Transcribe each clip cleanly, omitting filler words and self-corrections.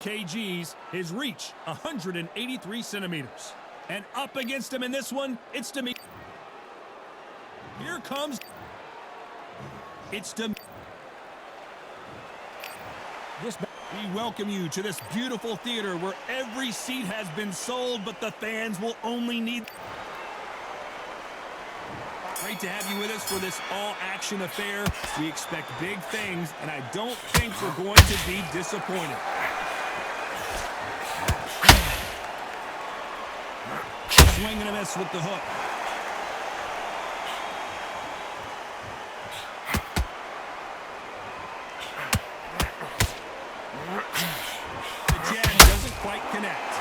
kgs, his reach 183 centimeters. And up against him in this one, it's Demi. Here comes. It's Demi. We welcome you to this beautiful theater where every seat has been sold, but the fans will only need. Great to have you with us for this all-action affair. We expect big things, and I don't think we're going to be disappointed. Swing and a miss with the hook. The jab doesn't quite connect.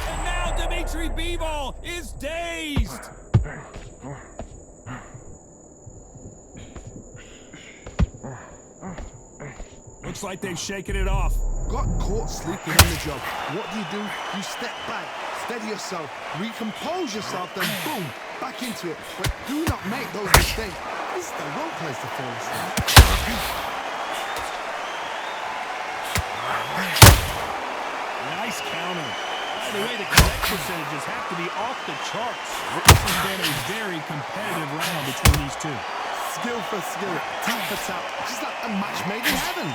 And now Dimitri Bivol is dazed. Looks like they've shaken it off. Got caught sleeping on the job. What do? You step back, steady yourself, recompose yourself, then boom, back into it. But do not make those mistakes. This is the wrong place to fall asleep. Nice counter. By the way, the correct percentages have to be off the charts. This has been a very competitive round between these two. Skill for skill, tap for tap. Just like a match made in heaven.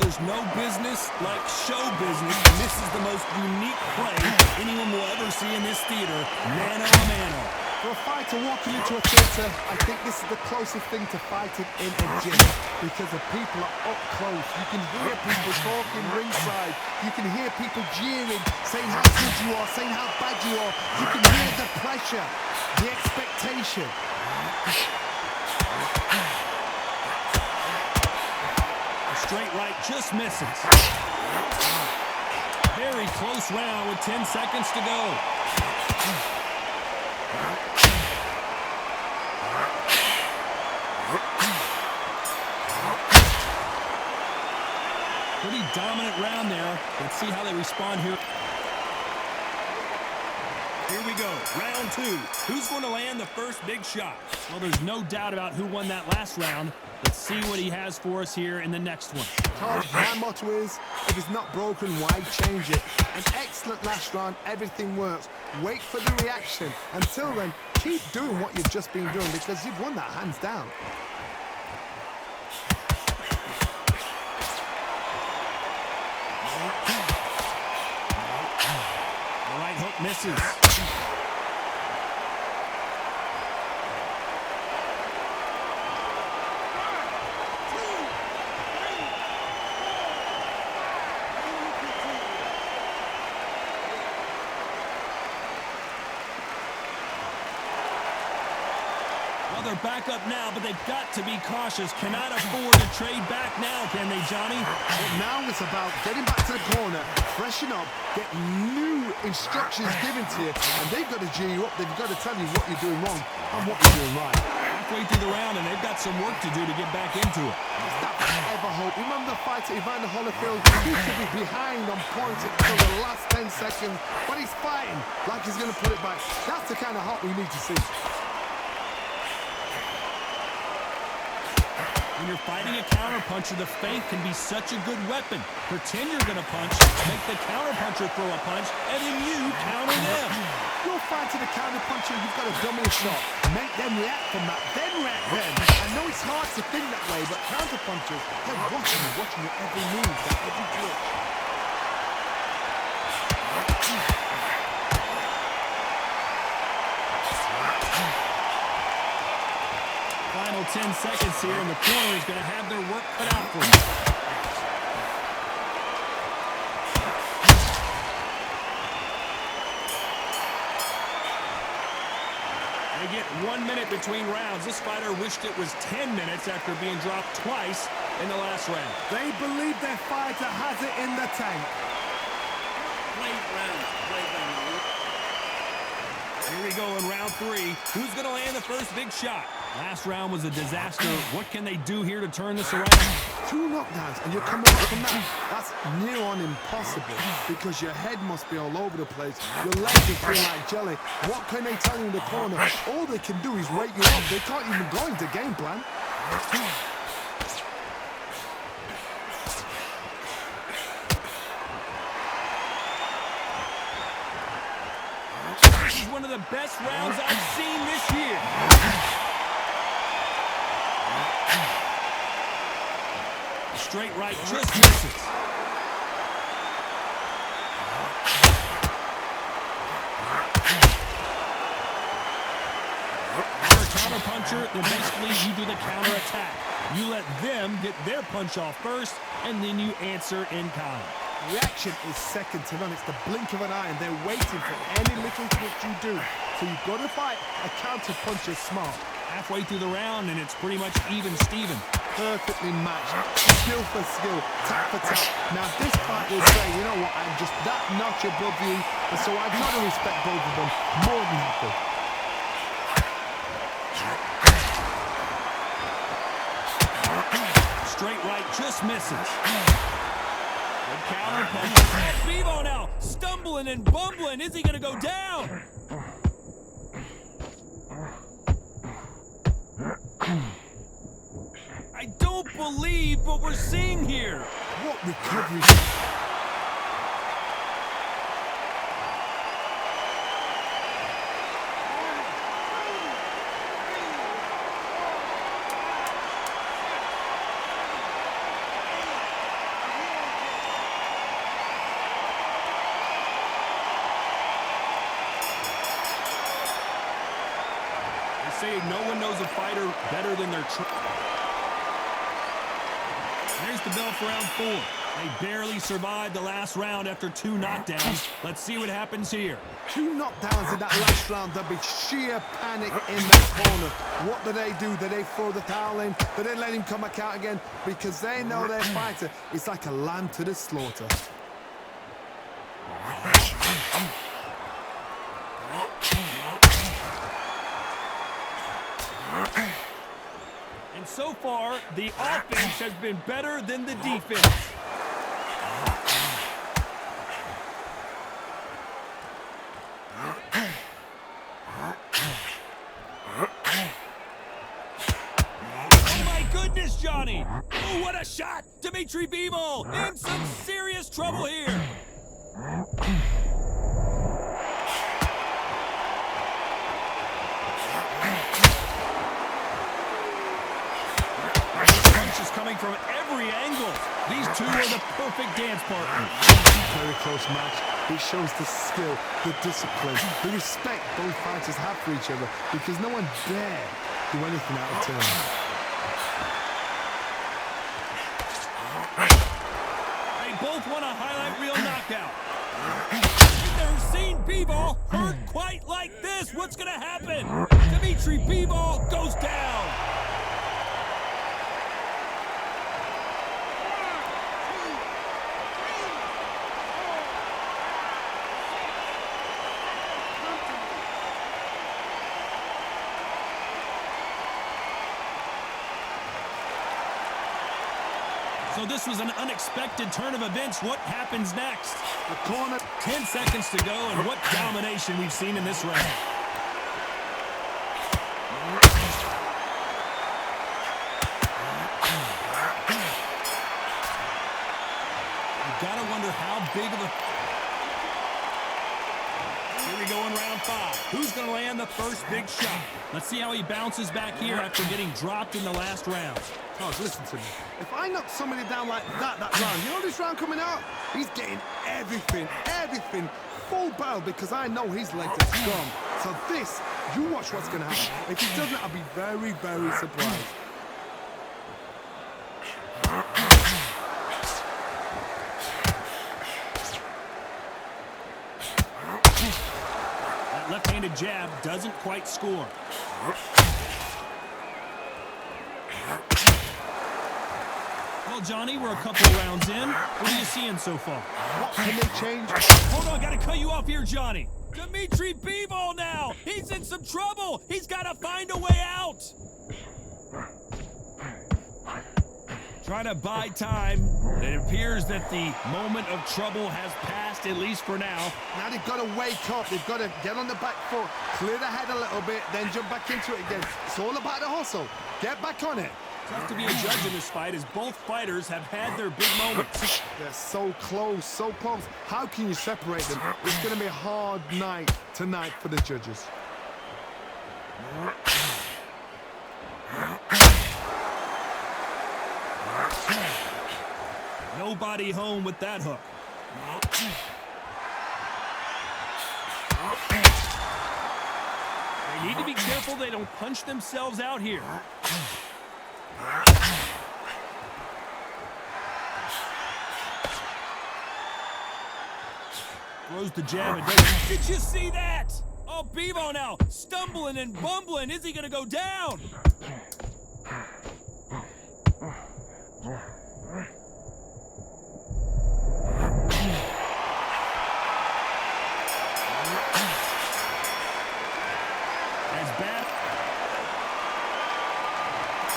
There's no business like show business, and this is the most unique play anyone will ever see in this theater, mano a mano. For a fighter walking into a theater, I think this is the closest thing to fighting in a gym, because the people are up close. You can hear people talking ringside. You can hear people jeering, saying how good you are, saying how bad you are. You can hear the pressure, the expectation. Straight right just misses. Very close round with 10 seconds to go. Pretty dominant round there. Let's see how they respond here. Here we go, round two. Who's going to land the first big shot? Well, there's no doubt about who won that last round. Let's see what he has for us here in the next one. My motto is, if it's not broken, why change it? An excellent last round, everything works. Wait for the reaction. Until then, keep doing what you've just been doing, because you've won that hands down. The right hook misses. They're back up now, but they've got to be cautious. Cannot afford to trade back now, can they, Johnny? Well, now it's about getting back to the corner, freshen up, get new instructions given to you, and they've got to G you up. They've got to tell you what you're doing wrong and what you're doing right. Halfway through the round, and they've got some work to do to get back into it. Is that ever hope? Remember the fight at Evander Holyfield? He could be behind on points until the last 10 seconds, but he's fighting like he's going to put it back. That's the kind of hope we need to see. When you're fighting a counterpuncher, the feint can be such a good weapon. Pretend you're going to punch, make the counterpuncher throw a punch, and then you counter them. You're fighting a counterpuncher, you've got to dummy a shot. Make them react from that, then react then. I know it's hard to think that way, but counterpunchers, they're watching your every move, that every twitch. Final 10 seconds here, and the corner is going to have their work cut out for them. They get 1 minute between rounds. This fighter wished it was 10 minutes after being dropped twice in the last round. They believe their fighter has it in the tank. Late round. Here we go in round 3. Who's going to land the first big shot? Last round was a disaster. What can they do here to turn this around? 2 knockdowns and you're coming up from that. That's near on impossible because your head must be all over the place. Your legs are feeling like jelly. What can they tell you in the corner? All they can do is wake you up. They can't even go into game plan. This is one of the best rounds I've seen this year. Straight right just misses. You're a counter-puncher, then basically you do the counter-attack. You let them get their punch off first, and then you answer in kind. Reaction is second to none. It's the blink of an eye, and they're waiting for any little twitch you do. So you've got to fight a counter-punch is smart. Halfway through the round, and it's pretty much even Steven. Perfectly matched, skill for skill, tap for tap. Now this fight will say, you know what, I'm just that notch above you, and so I've got to respect both of them more than happy. Straight right just misses. Good counter punch. Bevo now stumbling and bumbling. Is he going to go down? I don't believe what we're seeing here. What recovery. They say no one knows a fighter better than their Here's the bell for round 4. They barely survived the last round after 2 knockdowns. Let's see what happens here. 2 knockdowns in that last round. There'll be sheer panic in that corner. What do? Do they throw the towel in? Do they let him come back out again? Because they know their fighter is like a lamb to the slaughter. And so far, the offense has been better than the defense. Oh my goodness, Johnny! Oh, what a shot! Dimitri Bivol in some serious trouble here. Coming from every angle. These two are the perfect dance partners. Very close match. It shows the skill, the discipline, the respect both fighters have for each other because no one dare do anything out of turn. They both want a highlight reel knockout. I've never seen Bivol hurt quite like this. What's going to happen? Dimitri Bivol goes down. So this was an unexpected turn of events. What happens next? The corner. 10 seconds to go, and what domination we've seen in this round. You gotta wonder how big of a... Here we go in round 5. Who's gonna land the first big shot? Let's see how he bounces back here after getting dropped in the last round. Charles, listen to me. If I knock somebody down like that round, you know this round coming out? He's getting everything, full barrel because I know his legs are strong. So this, you watch what's going to happen. If he doesn't, I'll be very, very surprised. That left-handed jab doesn't quite score. Well, Johnny, we're a couple of rounds in. What are you seeing so far? What can they change? Hold on, gotta cut you off here, Johnny. Dimitri Bivol now! some trouble. He's got to find a way out. Trying to buy time. It appears that the moment of trouble has passed, at least for now. Now they've got to wake up. They've got to get on the back foot, clear the head a little bit, then jump back into it again. It's all about the hustle. Get back on it. Tough to be a judge in this fight as both fighters have had their big moments. They're so close, so close. How can you separate them? It's going to be a hard night tonight for the judges. Nobody home with that hook. They need to be careful they don't punch themselves out here. Throws the jab and doesn't. Did you see that? Oh, Bebo now stumbling and bumbling. Is he going to go down?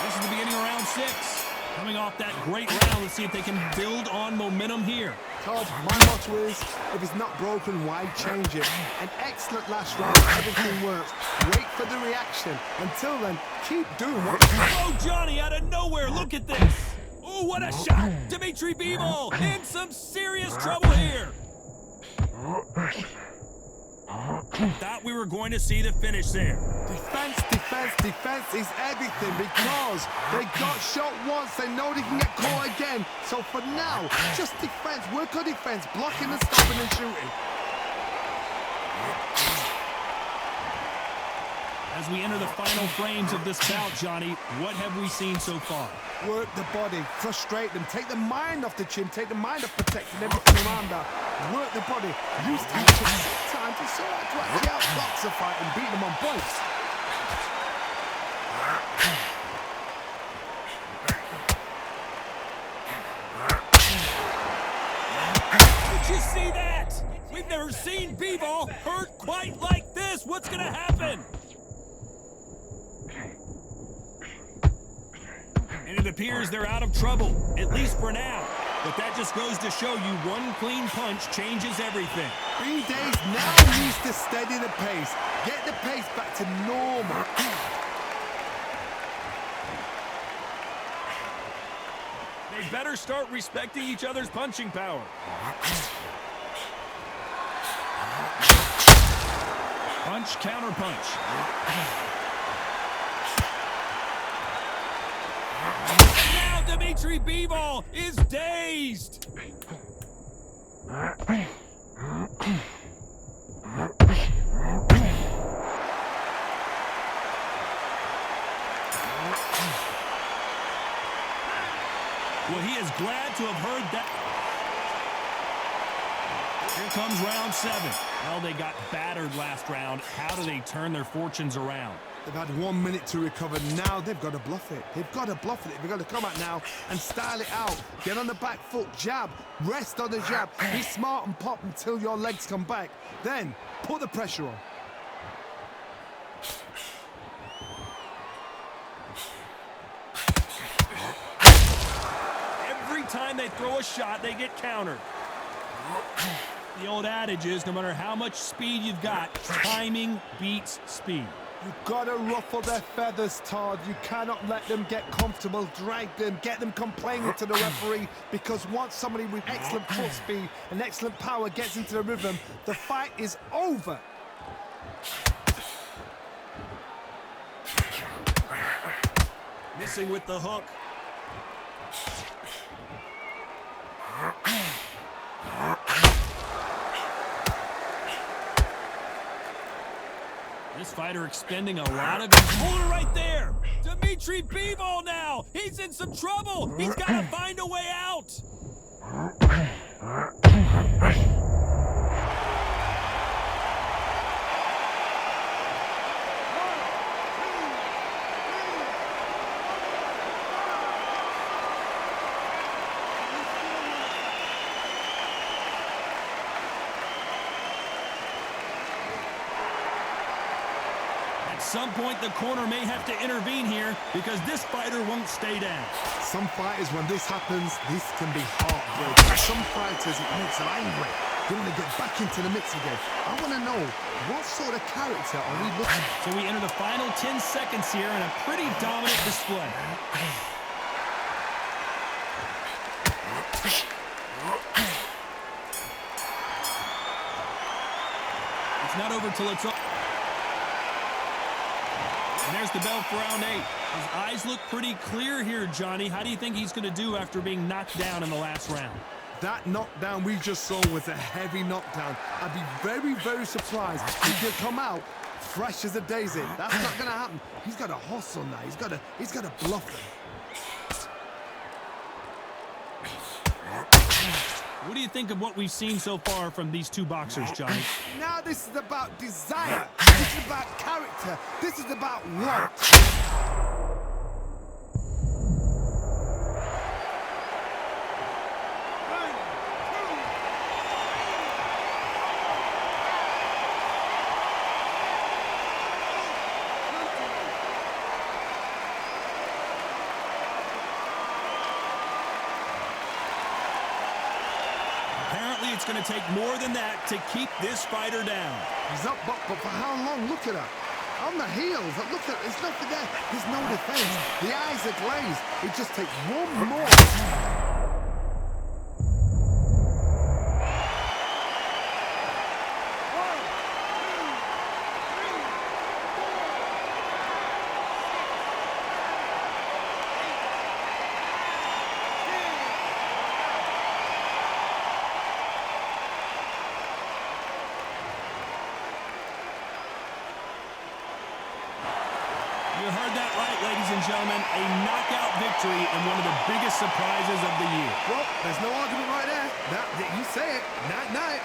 This is the beginning of round 6. Coming off that great round, let's see if they can build on momentum here. Todd, my motto is, if it's not broken, why change it? An excellent last round, everything works. Wait for the reaction. Until then, keep doing what you do. Oh, Johnny, out of nowhere, look at this. Oh, what a shot. Dimitri Bivol in some serious trouble here. Thought we were going to see the finish there. Defense, defense, defense is everything because they got shot once. They know they can get caught again. So for now, just defense. Work on defense, blocking and stopping and shooting. As we enter the final frames of this bout, Johnny, what have we seen so far? Work the body, frustrate them, take the mind off the chin, take the mind off protecting everything around that. Work the body, use time to actually outbox the fight and beat them on points. Did you see that? We've never seen Bivol hurt quite like this. What's going to happen? And it appears they're out of trouble, at least for now. But that just goes to show you one clean punch changes everything. B-Days now needs to steady the pace. Get the pace back to normal. They better start respecting each other's punching power. Punch, counter punch. Now Dimitri Bivol is dazed. Well, he is glad to have heard that. Here comes round 7. Well, they got battered last round. How do they turn their fortunes around? They've had 1 minute to recover. Now they've got to bluff it. They've got to bluff it. They've got to come out now and style it out. Get on the back foot, jab, rest on the jab. Be smart and pop until your legs come back. Then put the pressure on. Every time they throw a shot, they get countered. The old adage is, no matter how much speed you've got, timing beats speed. You've got to ruffle their feathers, Todd. You cannot let them get comfortable, drag them, get them complaining to the referee, because once somebody with excellent foot speed and excellent power gets into the rhythm, the fight is over. Missing with the hook. This fighter expending a lot of his... Hold it right there! Dimitri Bivol now! He's in some trouble! He's got to find a way out! At some point, the corner may have to intervene here because this fighter won't stay down. Some fighters, when this happens, this can be heartbreaking. Some fighters, it makes them angry. They want to get back into the mix again. I want to know, what sort of character are we looking at? So we enter the final 10 seconds here in a pretty dominant display. It's not over till it's over. And there's the bell for round 8. His eyes look pretty clear here, Johnny. How do you think he's going to do after being knocked down in the last round? That knockdown we just saw was a heavy knockdown. I'd be very, very surprised if he'll come out fresh as a daisy. That's not going to happen. He's got to hustle now. He's got to bluff them. What do you think of what we've seen so far from these two boxers, Johnny? Now this is about desire. This is about character. This is about want. Apparently, it's going to take more than that to keep this fighter down. He's up, but for how long? Look at that. On the heels. Look at there's nothing there. There's no defense. The eyes are glazed. It just takes one more. You heard that right, ladies and gentlemen. A knockout victory and one of the biggest surprises of the year. Well, there's no argument right there. You say it. Night, night.